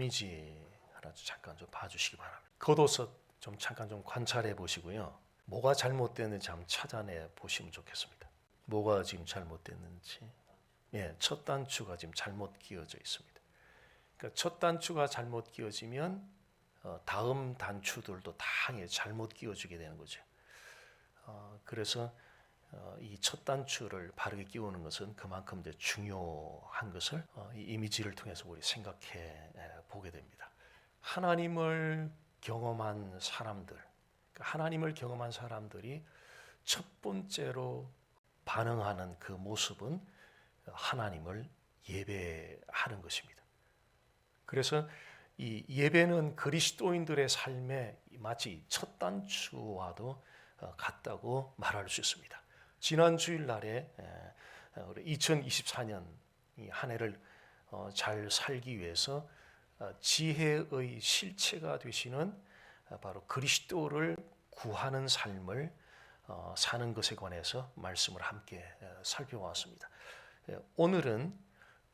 이미지 하나 잠깐 좀 봐주시기 바랍니다. 겉옷을 좀 잠깐 좀 관찰해 보시고요. 뭐가 잘못됐는지 한번 찾아내 보시면 좋겠습니다. 뭐가 지금 잘못됐는지. 첫 단추가 지금 잘못 끼워져 있습니다. 그러니까 첫 단추가 잘못 끼워지면 다음 단추들도 다 잘못 끼워지게 되는 거죠. 그래서 이 첫 단추를 바르게 끼우는 것은 그만큼 이제 중요한 것을 이 이미지를 통해서 우리 생각해 보게 됩니다. 하나님을 경험한 사람들, 하나님을 경험한 사람들이 첫 번째로 반응하는 그 모습은 하나님을 예배하는 것입니다. 그래서 이 예배는 그리스도인들의 삶에 마치 첫 단추와도 같다고 말할 수 있습니다. 지난 주일날에 2024년 이 한 해를 잘 살기 위해서 지혜의 실체가 되시는 바로 그리스도를 구하는 삶을 사는 것에 관해서 말씀을 함께 살펴봤습니다. 오늘은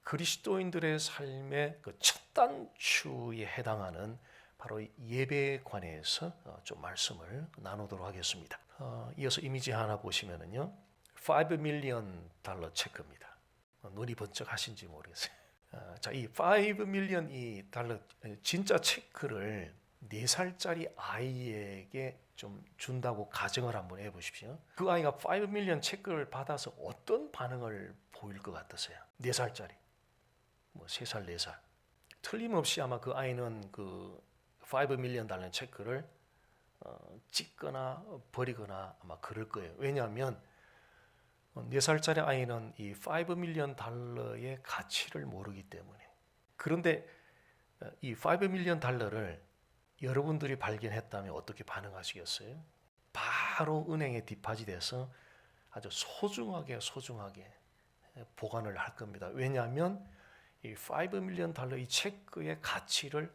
그리스도인들의 삶의 그 첫 단추에 해당하는 바로 예배에 관해서 좀 말씀을 나누도록 하겠습니다. 이어서 이미지 하나 보시면은요, $5 million 체크입니다. 눈이 번쩍 하신지 모르겠어요. 자, 이 $5 million 이 달러 진짜 체크를 4살짜리 아이에게 좀 준다고 가정을 한번 해보십시오. 그 아이가 $5 million 체크를 받아서 어떤 반응을 보일 것 같으세요? 4살짜리, 뭐 3살, 4살. 틀림없이 아마 그 아이는 그 $5 million 체크를 찢거나 버리거나 아마 그럴 거예요. 왜냐하면 4살짜리 아이는 이 $5 million 가치를 모르기 때문에. 그런데 이 $5 million를 여러분들이 발견했다면 어떻게 반응하시겠어요? 바로 은행에 디파짓해서 아주 소중하게 보관을 할 겁니다. 왜냐하면 이 $5 million 이 체크의 가치를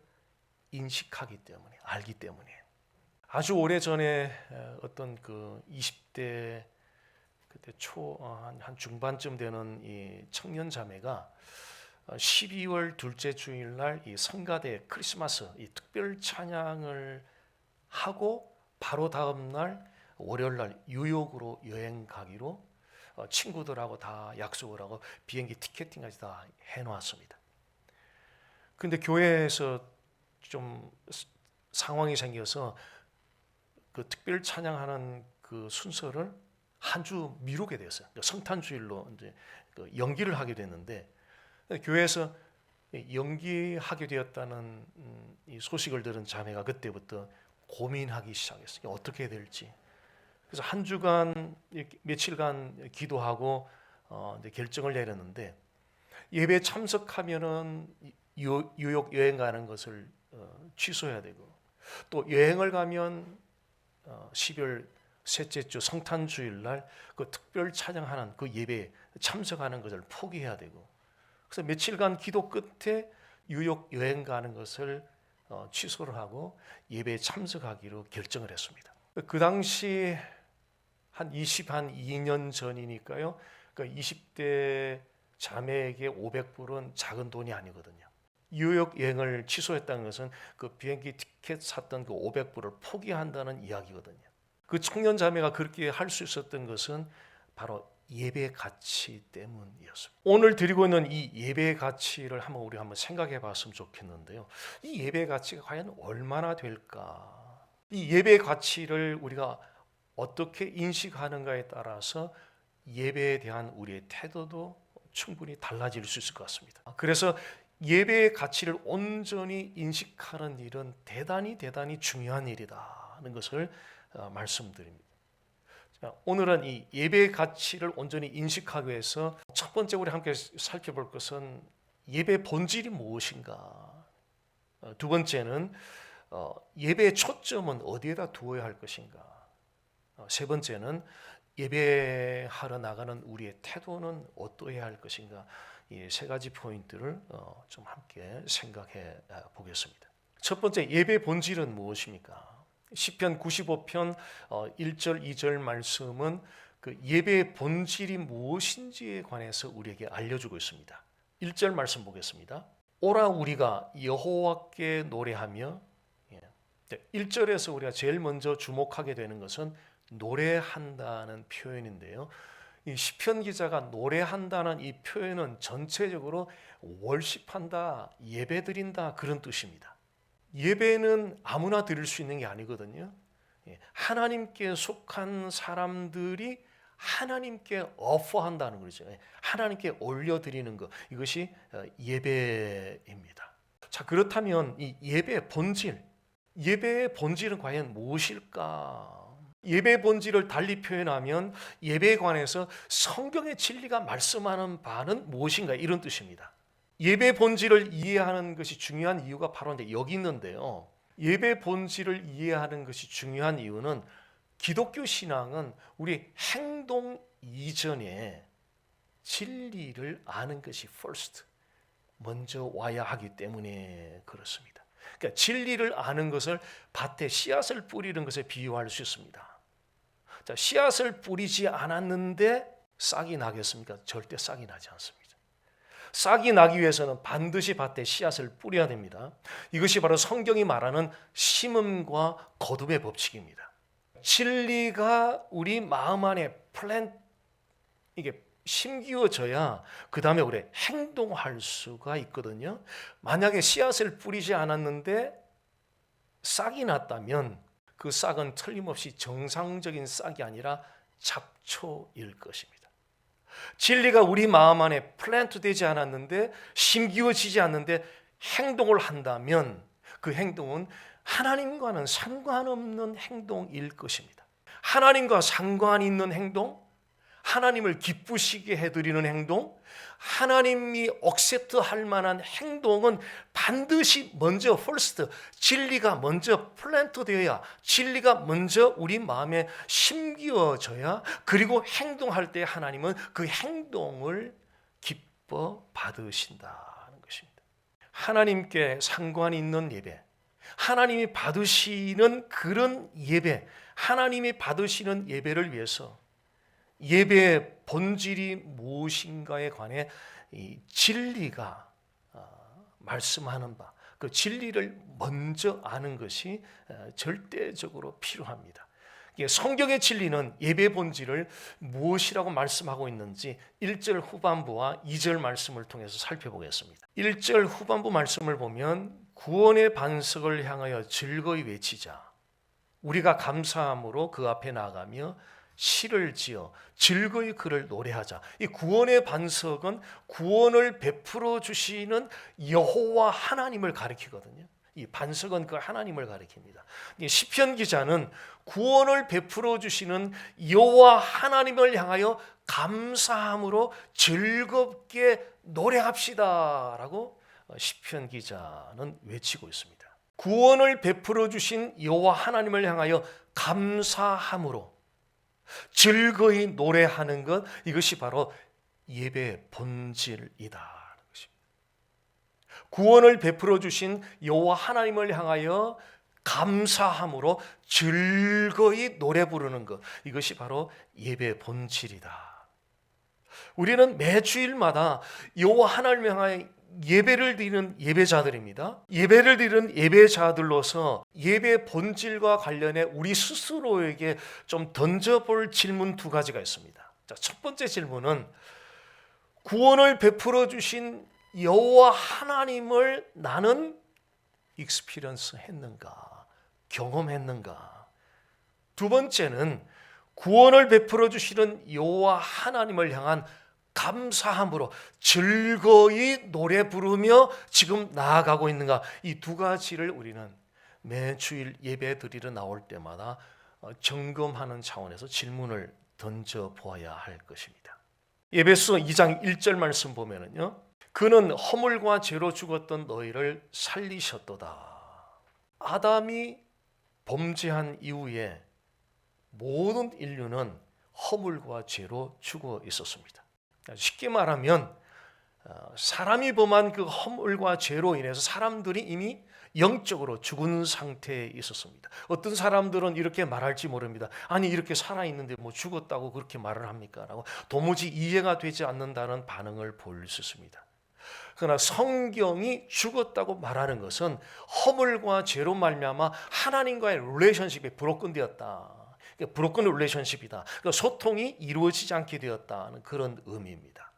인식하기 때문에, 알기 때문에. 아주 오래전에 어떤 그 20대 그때 한 중반쯤 되는 이 청년 자매가 12월 둘째 주일날 이 성가대 크리스마스 이 특별 찬양을 하고 바로 다음 날 월요일날 뉴욕으로 여행 가기로 친구들하고 다 약속을 하고 비행기 티켓팅까지 다 해놓았습니다. 근데 교회에서 좀 상황이 생겨서 그 특별 찬양하는 그 순서를 한 주 미루게 됐어요. 성탄주일로 이제 연기를 하게 됐는데 교회에서 연기하게 되었다는 이 소식을 들은 자매가 그때부터 고민하기 시작했어요. 어떻게 해야 될지. 그래서 한 주간 며칠간 기도하고 이제 결정을 내렸는데 예배 참석하면은 뉴욕 여행 가는 것을 취소해야 되고 또 여행을 가면 12월 셋째 주 성탄주일 날 그 특별 찬양하는 그 예배에 참석하는 것을 포기해야 되고 그래서 며칠간 기도 끝에 뉴욕 여행 가는 것을 취소를 하고 예배에 참석하기로 결정을 했습니다. 그 당시 한 22년 전이니까요. 그러니까 20대 자매에게 $500은 작은 돈이 아니거든요. 뉴욕 여행을 취소했다는 것은 그 비행기 티켓 샀던 그 $500을 포기한다는 이야기거든요. 그 청년 자매가 그렇게 할 수 있었던 것은 바로 예배의 가치 때문이었습니다. 오늘 드리고 있는 이 예배의 가치를 우리 한번 생각해 봤으면 좋겠는데요. 이 예배의 가치가 과연 얼마나 될까? 이 예배의 가치를 우리가 어떻게 인식하는가에 따라서 예배에 대한 우리의 태도도 충분히 달라질 수 있을 것 같습니다. 그래서 예배의 가치를 온전히 인식하는 일은 대단히 중요한 일이라는 것을 말씀드립니다. 자, 오늘은 이 예배의 가치를 온전히 인식하기 위해서 첫 번째 우리 함께 살펴볼 것은 예배의 본질이 무엇인가. 두 번째는 예배의 초점은 어디에다 두어야 할 것인가. 세 번째는 예배하러 나가는 우리의 태도는 어떠해야 할 것인가. 이 세 가지 포인트를 좀 함께 생각해 보겠습니다. 첫 번째, 예배의 본질은 무엇입니까? 시편 95편 1절 2절 말씀은 그 예배의 본질이 무엇인지에 관해서 우리에게 알려주고 있습니다. 1절 말씀 보겠습니다. 오라 우리가 여호와께 노래하며, 1절에서 우리가 제일 먼저 주목하게 되는 것은 노래한다는 표현인데요. 이 시편 기자가 노래한다는 이 표현은 전체적으로 월십한다, 예배드린다 그런 뜻입니다. 예배는 아무나 드릴 수 있는 게 아니거든요. 하나님께 속한 사람들이 하나님께 오퍼한다는 거죠. 하나님께 올려드리는 것, 이것이 예배입니다. 자, 그렇다면 이 예배의 본질은 과연 무엇일까? 예배의 본질을 달리 표현하면 예배에 관해서 성경의 진리가 말씀하는 바는 무엇인가, 이런 뜻입니다. 예배의 본질을 이해하는 것이 중요한 이유가 바로 여기 있는데요. 예배의 본질을 이해하는 것이 중요한 이유는 기독교 신앙은 우리 행동 이전에 진리를 아는 것이 first, 먼저 와야 하기 때문에 그렇습니다. 그러니까 진리를 아는 것을 밭에 씨앗을 뿌리는 것에 비유할 수 있습니다. 자, 씨앗을 뿌리지 않았는데 싹이 나겠습니까? 절대 싹이 나지 않습니다. 싹이 나기 위해서는 반드시 밭에 씨앗을 뿌려야 됩니다. 이것이 바로 성경이 말하는 심음과 거둠의 법칙입니다. 진리가 우리 마음 안에 이게 심기어져야 그 다음에 우리 행동할 수가 있거든요. 만약에 씨앗을 뿌리지 않았는데 싹이 났다면 그 싹은 틀림없이 정상적인 싹이 아니라 잡초일 것입니다. 진리가 우리 마음 안에 플랜트 되지 않았는데, 심기어지지 않는데 행동을 한다면 그 행동은 하나님과는 상관없는 행동일 것입니다. 하나님과 상관 있는 행동, 하나님을 기쁘시게 해드리는 행동, 하나님이 억셉트할 만한 행동은 반드시 먼저 first, 진리가 먼저 플랜트 되어야, 진리가 먼저 우리 마음에 심기어져야, 그리고 행동할 때 하나님은 그 행동을 기뻐 받으신다는 것입니다. 하나님께 상관이 있는 예배, 하나님이 받으시는 그런 예배, 하나님이 받으시는 예배를 위해서 예배의 본질이 무엇인가에 관해 이 진리가 말씀하는 바, 그 진리를 먼저 아는 것이 절대적으로 필요합니다. 성경의 진리는 예배의 본질을 무엇이라고 말씀하고 있는지 1절 후반부와 2절 말씀을 통해서 살펴보겠습니다. 1절 후반부 말씀을 보면 구원의 반석을 향하여 즐거이 외치자. 우리가 감사함으로 그 앞에 나가며 시를 지어 즐거이 그를 노래하자. 이 구원의 반석은 구원을 베풀어 주시는 여호와 하나님을 가리키거든요. 이 반석은 그 하나님을 가리킵니다. 시편 기자는 구원을 베풀어 주시는 여호와 하나님을 향하여 감사함으로 즐겁게 노래합시다라고 시편 기자는 외치고 있습니다. 구원을 베풀어 주신 여호와 하나님을 향하여 감사함으로 즐거이 노래하는 것, 이것이 바로 예배의 본질이다. 구원을 베풀어 주신 여호와 하나님을 향하여 감사함으로 즐거이 노래 부르는 것, 이것이 바로 예배의 본질이다. 우리는 매주일마다 여호와 하나님을 향하여 예배를 드리는 예배자들입니다. 예배를 드리는 예배자들로서 예배의 본질과 관련해 우리 스스로에게 좀 던져볼 질문 두 가지가 있습니다. 자, 첫 번째 질문은 구원을 베풀어 주신 여호와 하나님을 나는 익스피리언스 했는가, 경험했는가? 두 번째는 구원을 베풀어 주시는 여호와 하나님을 향한 감사함으로 즐거이 노래 부르며 지금 나아가고 있는가? 이 두 가지를 우리는 매주일 예배 드리러 나올 때마다 점검하는 차원에서 질문을 던져 보아야 할 것입니다. 에베소 2장 1절 말씀 보면은요, 그는 허물과 죄로 죽었던 너희를 살리셨도다. 아담이 범죄한 이후에 모든 인류는 허물과 죄로 죽어 있었습니다. 쉽게 말하면 사람이 범한 그 허물과 죄로 인해서 사람들이 이미 영적으로 죽은 상태에 있었습니다. 어떤 사람들은 이렇게 말할지 모릅니다. 아니, 이렇게 살아있는데 뭐 죽었다고 그렇게 말을 합니까? 라고 도무지 이해가 되지 않는다는 반응을 볼 수 있습니다. 그러나 성경이 죽었다고 말하는 것은 허물과 죄로 말미암아 하나님과의 릴레이션십이 브로큰되었다. 브로큰 릴레이션십이다. 소통이 이루어지지 않게 되었다는 그런 의미입니다.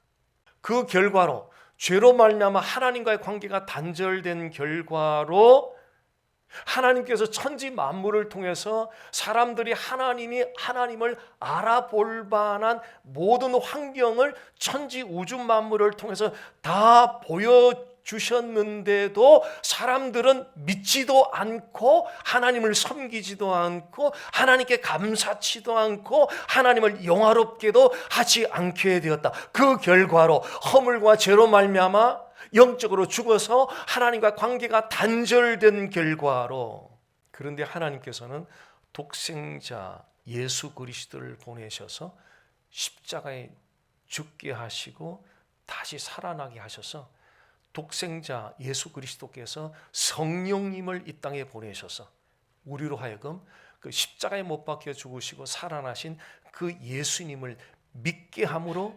그 결과로 죄로 말미암아 하나님과의 관계가 단절된 결과로 하나님께서 천지 만물을 통해서 사람들이 하나님을 알아볼 만한 모든 환경을 천지 우주 만물을 통해서 다 보여주셨는데도 사람들은 믿지도 않고 하나님을 섬기지도 않고 하나님께 감사치도 않고 하나님을 영화롭게도 하지 않게 되었다. 그 결과로 허물과 죄로 말미암아 영적으로 죽어서 하나님과 관계가 단절된 결과로, 그런데 하나님께서는 독생자 예수 그리스도를 보내셔서 십자가에 죽게 하시고 다시 살아나게 하셔서 독생자 예수 그리스도께서 성령님을 이 땅에 보내셔서 우리로 하여금 그 십자가에 못 박혀 죽으시고 살아나신 그 예수님을 믿게 함으로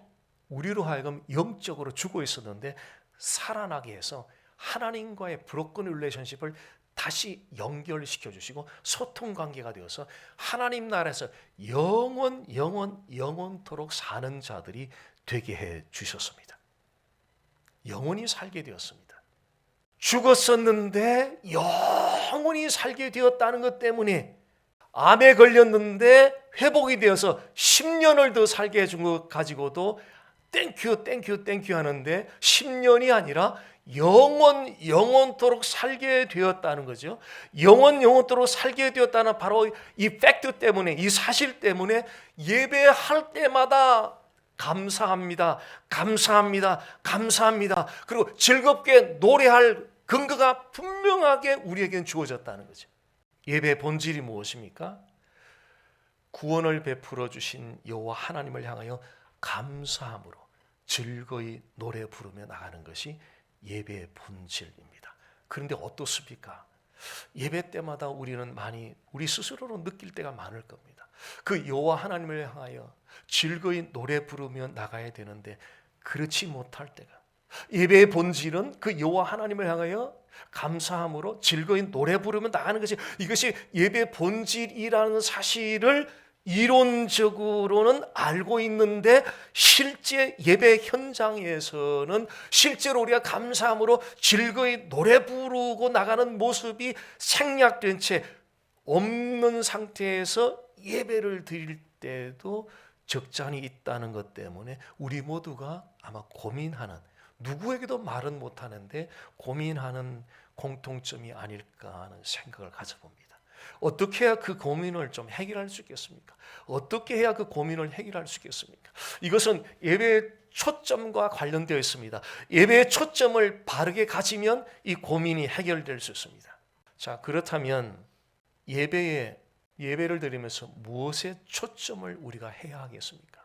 우리로 하여금 영적으로 죽어 있었는데 살아나게 해서 하나님과의 브로큰 릴레이션십을 다시 연결시켜 주시고 소통 관계가 되어서 하나님 나라에서 영원토록 사는 자들이 되게 해 주셨습니다. 영원히 살게 되었습니다. 죽었었는데 영원히 살게 되었다는 것 때문에 암에 걸렸는데 회복이 되어서 10년을 더 살게 해준 것 가지고도 땡큐 하는데 10년이 아니라 영원토록 살게 되었다는 거죠. 영원토록 살게 되었다는 바로 이 팩트 때문에, 이 사실 때문에 예배할 때마다 감사합니다. 그리고 즐겁게 노래할 근거가 분명하게 우리에겐 주어졌다는 거죠. 예배의 본질이 무엇입니까? 구원을 베풀어 주신 여호와 하나님을 향하여 감사함으로 즐거이 노래 부르며 나가는 것이 예배의 본질입니다. 그런데 어떻습니까? 예배 때마다 우리는 우리 스스로로 느낄 때가 많을 겁니다. 그 여호와 하나님을 향하여 즐거이 노래 부르며 나가야 되는데 그렇지 못할 때가, 예배의 본질은 그 여호와 하나님을 향하여 감사함으로 즐거이 노래 부르며 나가는 것이, 이것이 예배의 본질이라는 사실을 이론적으로는 알고 있는데 실제 예배 현장에서는 실제로 우리가 감사함으로 즐거이 노래 부르고 나가는 모습이 생략된 채 없는 상태에서 예배를 드릴 때도 적잖이 있다는 것 때문에 우리 모두가 아마 고민하는, 누구에게도 말은 못하는데 고민하는 공통점이 아닐까 하는 생각을 가져봅니다. 어떻게 해야 그 고민을 좀 해결할 수 있겠습니까? 어떻게 해야 그 고민을 해결할 수 있겠습니까? 이것은 예배의 초점과 관련되어 있습니다. 예배의 초점을 바르게 가지면 이 고민이 해결될 수 있습니다. 자, 그렇다면 예배를 드리면서 무엇에 초점을 우리가 해야 하겠습니까?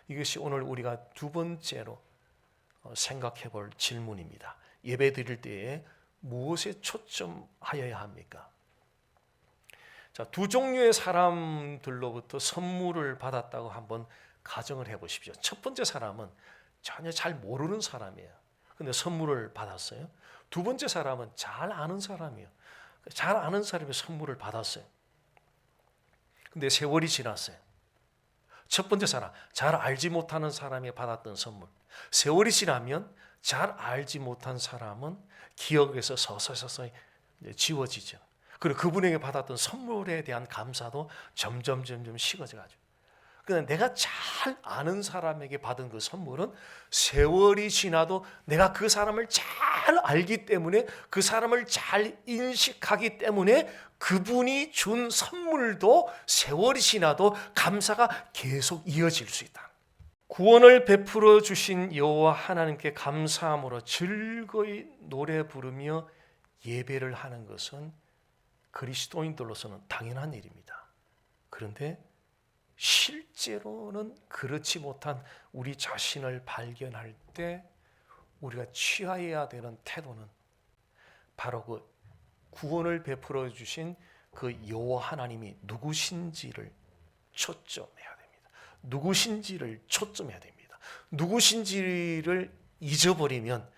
이것이 오늘 우리가 두 번째로 생각해 볼 질문입니다. 예배 드릴 때에 무엇에 초점하여야 합니까? 자, 두 종류의 사람들로부터 선물을 받았다고 한번 가정을 해보십시오. 첫 번째 사람은 전혀 잘 모르는 사람이에요. 근데 선물을 받았어요. 두 번째 사람은 잘 아는 사람이에요. 잘 아는 사람이 선물을 받았어요. 근데 세월이 지났어요. 첫 번째 사람, 잘 알지 못하는 사람이 받았던 선물. 세월이 지나면 잘 알지 못한 사람은 기억에서 서서히 지워지죠. 그리고 그분에게 받았던 선물에 대한 감사도 점점 식어져가지고. 그런데 내가 잘 아는 사람에게 받은 그 선물은 세월이 지나도 내가 그 사람을 잘 알기 때문에, 그 사람을 잘 인식하기 때문에 그분이 준 선물도 세월이 지나도 감사가 계속 이어질 수 있다. 구원을 베풀어 주신 여호와 하나님께 감사함으로 즐거이 노래 부르며 예배를 하는 것은 그리스도인들로서는 당연한 일입니다. 그런데 실제로는 그렇지 못한 우리 자신을 발견할 때 우리가 취하여야 되는 태도는 바로 그 구원을 베풀어 주신 그 여호와 하나님이 누구신지를 초점해야 됩니다. 누구신지를 초점해야 됩니다. 누구신지를 잊어버리면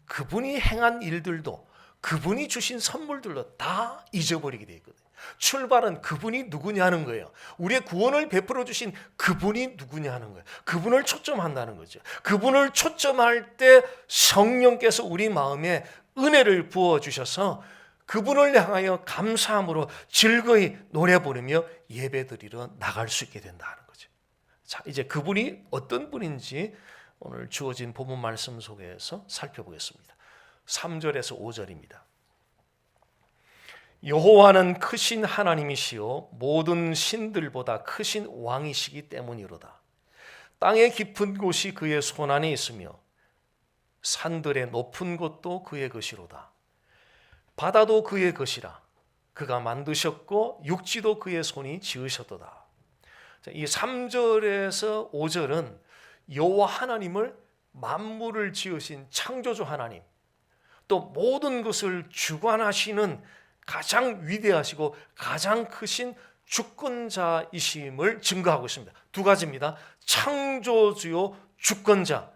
그분이 행한 일들도 그분이 주신 선물들도 다 잊어버리게 돼 있거든요. 출발은 그분이 누구냐는 거예요. 우리의 구원을 베풀어 주신 그분이 누구냐는 거예요. 그분을 초점한다는 거죠. 그분을 초점할 때 성령께서 우리 마음에 은혜를 부어 주셔서 그분을 향하여 감사함으로 즐거이 노래 부르며 예배드리러 나갈 수 있게 된다는 거죠. 자, 이제 그분이 어떤 분인지 오늘 주어진 본문 말씀 속에서 살펴보겠습니다. 3절에서 5절입니다. 여호와는 크신 하나님이시요 모든 신들보다 크신 왕이시기 때문이로다. 땅의 깊은 곳이 그의 손 안에 있으며 산들의 높은 곳도 그의 것이로다. 바다도 그의 것이라. 그가 만드셨고 육지도 그의 손이 지으셨도다. 이 3절에서 5절은 여호와 하나님을 만물을 지으신 창조주 하나님, 또 모든 것을 주관하시는 가장 위대하시고 가장 크신 주권자이심을 증거하고 있습니다. 두 가지입니다. 창조주요 주권자,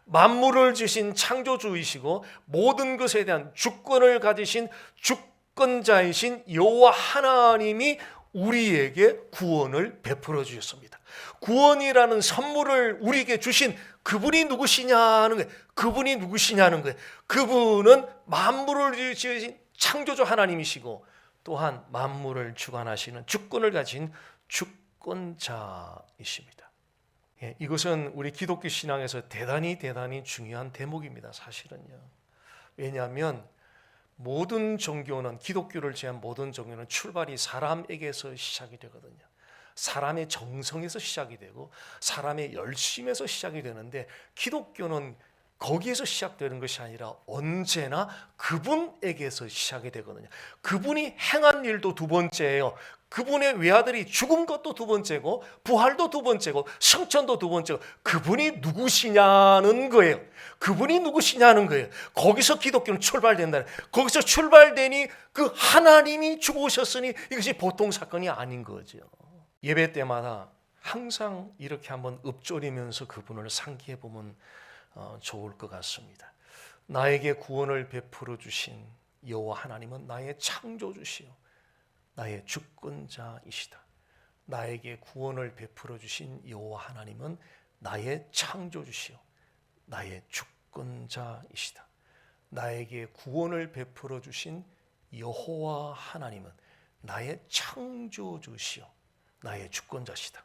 만물을 지으신 창조주이시고 모든 것에 대한 주권을 가지신 주권자이신 여호와 하나님이 우리에게 구원을 베풀어 주셨습니다. 구원이라는 선물을 우리에게 주신 그분이 누구시냐는 거예요. 그분이 누구시냐는 거예요. 그분은 만물을 지으신 창조주 하나님이시고 또한 만물을 주관하시는 주권을 가진 주권자이십니다. 이것은 우리 기독교 신앙에서 대단히 중요한 대목입니다. 사실은요. 왜냐하면 모든 종교는, 기독교를 제한 모든 종교는 출발이 사람에게서 시작이 되거든요. 사람의 정성에서 시작이 되고 사람의 열심에서 시작이 되는데, 기독교는 거기에서 시작되는 것이 아니라 언제나 그분에게서 시작이 되거든요. 그분이 행한 일도 두 번째예요. 그분의 외아들이 죽은 것도 두 번째고 부활도 두 번째고 성천도 두 번째고, 그분이 누구시냐는 거예요. 그분이 누구시냐는 거예요. 거기서 기독교는 출발된다. 거기서 출발되니 그 하나님이 죽으셨으니 이것이 보통 사건이 아닌 거죠. 예배 때마다 항상 이렇게 한번 읊조리면서 그분을 상기해 보면 좋을 것 같습니다. 나에게 구원을 베풀어 주신 여호와 하나님은 나의 창조주시요 나의 주권자이시다. 나에게 구원을 베풀어 주신 여호와 하나님은 나의 창조주시요 나의 주권자이시다. 나에게 구원을 베풀어 주신 여호와 하나님은 나의 창조주시요 나의 주권자시다.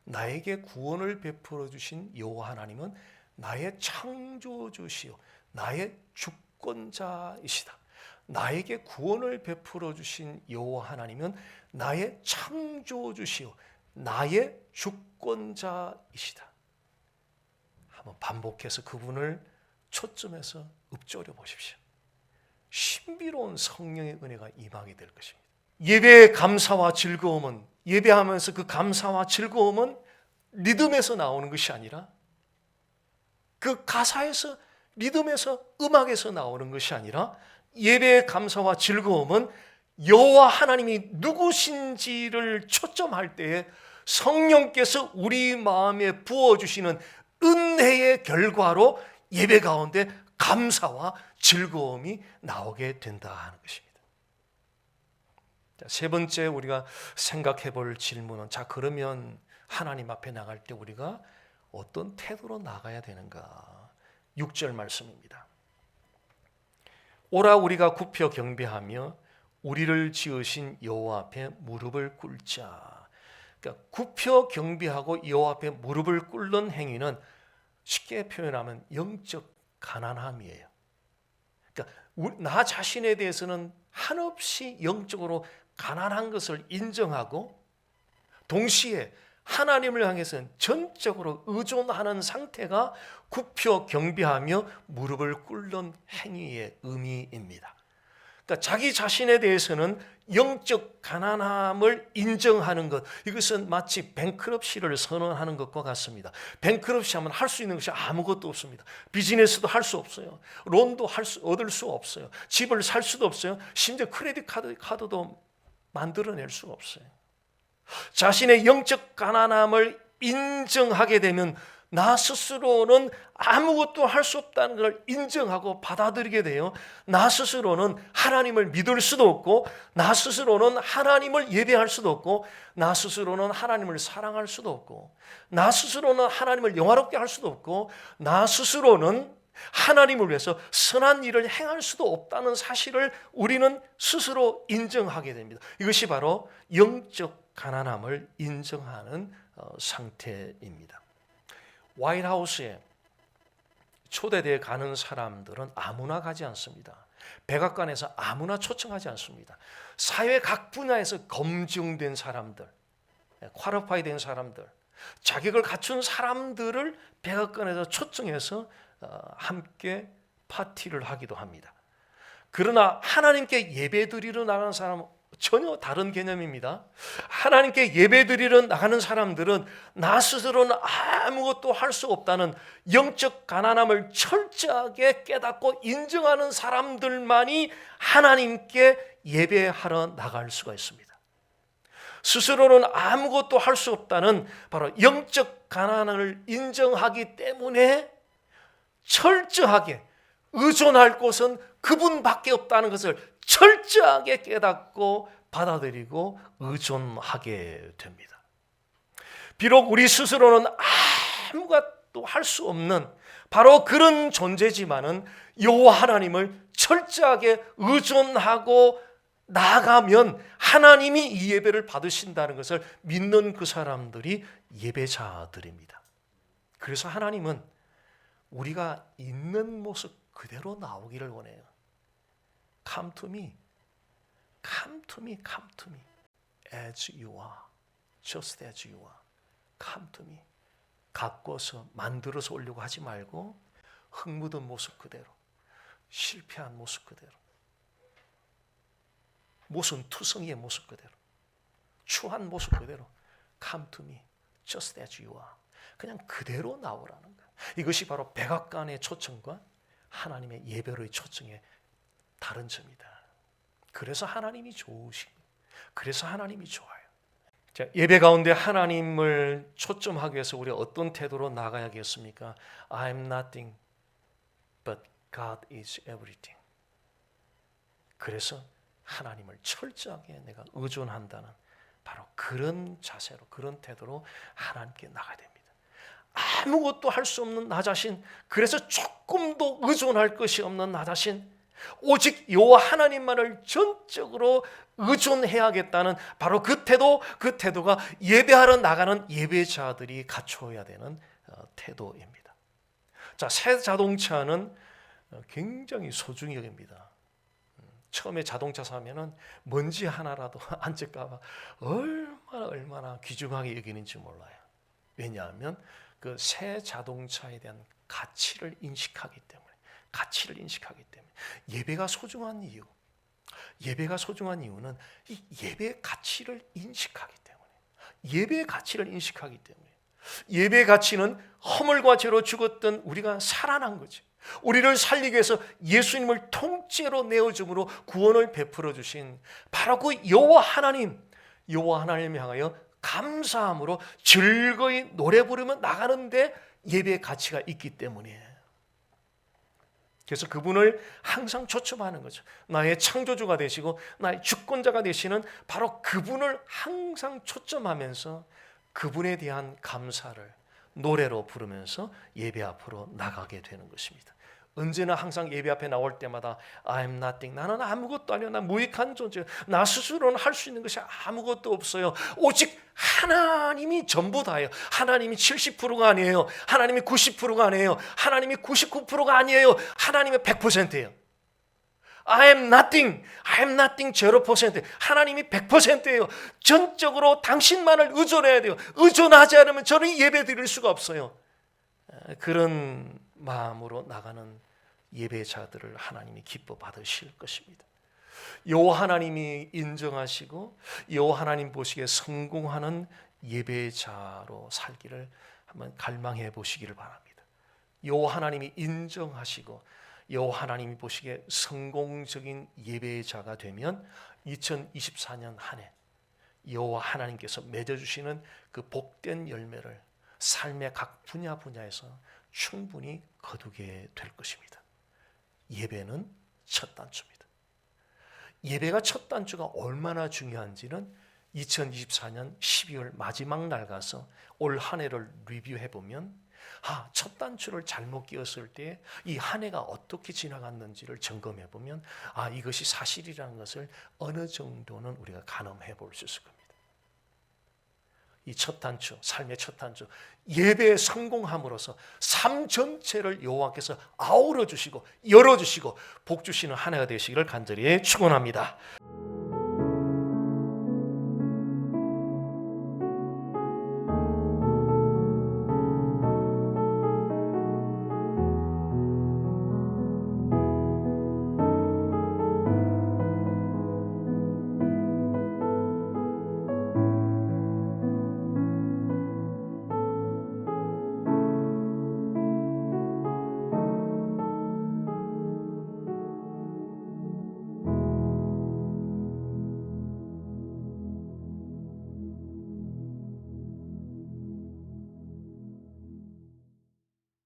나에게 구원을 베풀어 주신 여호와 하나님은 나의 창조주시요 나의 주권자이시다. 나에게 구원을 베풀어 주신 여호와 하나님은 나의 창조주시요 나의 주권자이시다. 한번 반복해서 그분을 초점해서 읊조려 보십시오. 신비로운 성령의 은혜가 임하게 될 것입니다. 예배의 감사와 즐거움은, 예배하면서 그 감사와 즐거움은 리듬에서 나오는 것이 아니라, 그 가사에서, 리듬에서, 음악에서 나오는 것이 아니라, 예배의 감사와 즐거움은 여호와 하나님이 누구신지를 초점할 때에 성령께서 우리 마음에 부어주시는 은혜의 결과로 예배 가운데 감사와 즐거움이 나오게 된다 하는 것입니다. 세 번째 우리가 생각해 볼 질문은, 자, 그러면 하나님 앞에 나갈 때 우리가 어떤 태도로 나가야 되는가? 6절 말씀입니다. 오라 우리가 굽혀 경배하며 우리를 지으신 여호와 앞에 무릎을 꿇자. 그러니까 굽혀 경배하고 여호와 앞에 무릎을 꿇는 행위는 쉽게 표현하면 영적 가난함이에요. 그러니까 나 자신에 대해서는 한없이 영적으로 가난한 것을 인정하고, 동시에 하나님을 향해서는 전적으로 의존하는 상태가 굽혀 경배하며 무릎을 꿇는 행위의 의미입니다. 그러니까 자기 자신에 대해서는 영적 가난함을 인정하는 것, 이것은 마치 뱅크럽시를 선언하는 것과 같습니다. 뱅크럽시 하면 할 수 있는 것이 아무것도 없습니다. 비즈니스도 할 수 없어요. 론도 얻을 수 없어요. 집을 살 수도 없어요. 심지어 크레딧 카드도 만들어낼 수가 없어요. 자신의 영적 가난함을 인정하게 되면 나 스스로는 아무것도 할 수 없다는 걸 인정하고 받아들이게 돼요. 나 스스로는 하나님을 믿을 수도 없고, 나 스스로는 하나님을 예배할 수도 없고, 나 스스로는 하나님을 사랑할 수도 없고, 나 스스로는 하나님을 영화롭게 할 수도 없고, 나 스스로는 하나님을 위해서 선한 일을 행할 수도 없다는 사실을 우리는 스스로 인정하게 됩니다. 이것이 바로 영적 가난함을 인정하는 상태입니다. 화이트하우스에 초대대에 가는 사람들은 아무나 가지 않습니다. 백악관에서 아무나 초청하지 않습니다. 사회 각 분야에서 검증된 사람들, 퀄리파이 된 사람들, 자격을 갖춘 사람들을 백악관에서 초청해서 함께 파티를 하기도 합니다. 그러나 하나님께 예배드리러 나가는 사람은 전혀 다른 개념입니다. 하나님께 예배드리러 나가는 사람들은 나 스스로는 아무것도 할 수 없다는 영적 가난함을 철저하게 깨닫고 인정하는 사람들만이 하나님께 예배하러 나갈 수가 있습니다. 스스로는 아무것도 할 수 없다는 바로 영적 가난을 인정하기 때문에 철저하게 의존할 곳은 그분밖에 없다는 것을 철저하게 깨닫고 받아들이고 의존하게 됩니다. 비록 우리 스스로는 아무것도 할 수 없는 바로 그런 존재지만은 여호와 하나님을 철저하게 의존하고 나아가면 하나님이 이 예배를 받으신다는 것을 믿는 그 사람들이 예배자들입니다. 그래서 하나님은 우리가 있는 모습 그대로 나오기를 원해요. Come to me, come to me, come to me, as you are, just as you are. Come to me. 가꿔서 만들어서 오려고 하지 말고 흙 묻은 모습 그대로, 실패한 모습 그대로, 모순투성이의 모습 그대로, 추한 모습 그대로 Come to me, just as you are. 그냥 그대로 나오라는 거예요. 이것이 바로 백악관의 초청과 하나님의 예배로의 초청의 다른 점이다. 그래서 하나님이 좋으신 거예요. 그래서 하나님이 좋아요. 자, 예배 가운데 하나님을 초점하기 위해서 우리가 어떤 태도로 나가야겠습니까? I'm nothing, but God is everything. 그래서 하나님을 철저하게 내가 의존한다는 바로 그런 자세로, 그런 태도로 하나님께 나가야 됩니다. 아무것도 할 수 없는 나 자신, 그래서 조금도 의존할 것이 없는 나 자신, 오직 여호와 하나님만을 전적으로 의존해야겠다는 바로 그 태도가 예배하러 나가는 예배자들이 갖춰야 되는 태도입니다. 자, 새 자동차는 굉장히 소중히 여깁니다. 처음에 자동차 사면은 먼지 하나라도 안 찔까봐 얼마나 귀중하게 여기는지 몰라요. 왜냐하면 그 새 자동차에 대한 가치를 인식하기 때문에, 예배가 소중한 이유는 이 예배의 가치를 인식하기 때문에, 예배의 가치는 허물과 죄로 죽었던 우리가 살아난 거지. 우리를 살리기 위해서 예수님을 통째로 내어줌으로 구원을 베풀어 주신 바로 그 여호와 하나님 향하여 감사함으로 즐거이 노래 부르며 나가는데 예배의 가치가 있기 때문이에요. 그래서 그분을 항상 초점하는 거죠. 나의 창조주가 되시고 나의 주권자가 되시는 바로 그분을 항상 초점하면서 그분에 대한 감사를 노래로 부르면서 예배 앞으로 나가게 되는 것입니다. 언제나 항상 예배 앞에 나올 때마다 I'm nothing, 나는 아무것도 아니야, 나 무익한 존재야, 나 스스로는 할 수 있는 것이 아무것도 없어요. 오직 하나님이 전부 다예요. 하나님이 70%가 아니에요. 하나님이 90%가 아니에요. 하나님이 99%가 아니에요. 하나님이 100%예요. I am nothing 0%. 하나님이 100%예요. 전적으로 당신만을 의존해야 돼요. 의존하지 않으면 저는 예배 드릴 수가 없어요. 그런 마음으로 나가는 예배자들을 하나님이 기뻐 받으실 것입니다. 여호와 하나님이 인정하시고 여호와 하나님 보시기에 성공하는 예배자로 살기를 한번 갈망해 보시기를 바랍니다. 여호와 하나님이 인정하시고 여호와 하나님이 보시기에 성공적인 예배자가 되면 2024년 한 해 여호와 하나님께서 맺어주시는 그 복된 열매를 삶의 각 분야에서 충분히 거두게 될 것입니다. 예배는 첫 단추입니다. 예배가 첫 단추가 얼마나 중요한지는 2024년 12월 마지막 날 가서 올 한 해를 리뷰해 보면 첫 단추를 잘못 끼웠을 때 이 한 해가 어떻게 지나갔는지를 점검해 보면 이것이 사실이라는 것을 어느 정도는 우리가 가늠해 볼 수 있을 겁니다. 이 첫 단추, 삶의 첫 단추, 예배에 성공함으로써 삶 전체를 여호와께서 아우러 주시고 열어 주시고 복 주시는 한 해가 되시기를 간절히 축원합니다.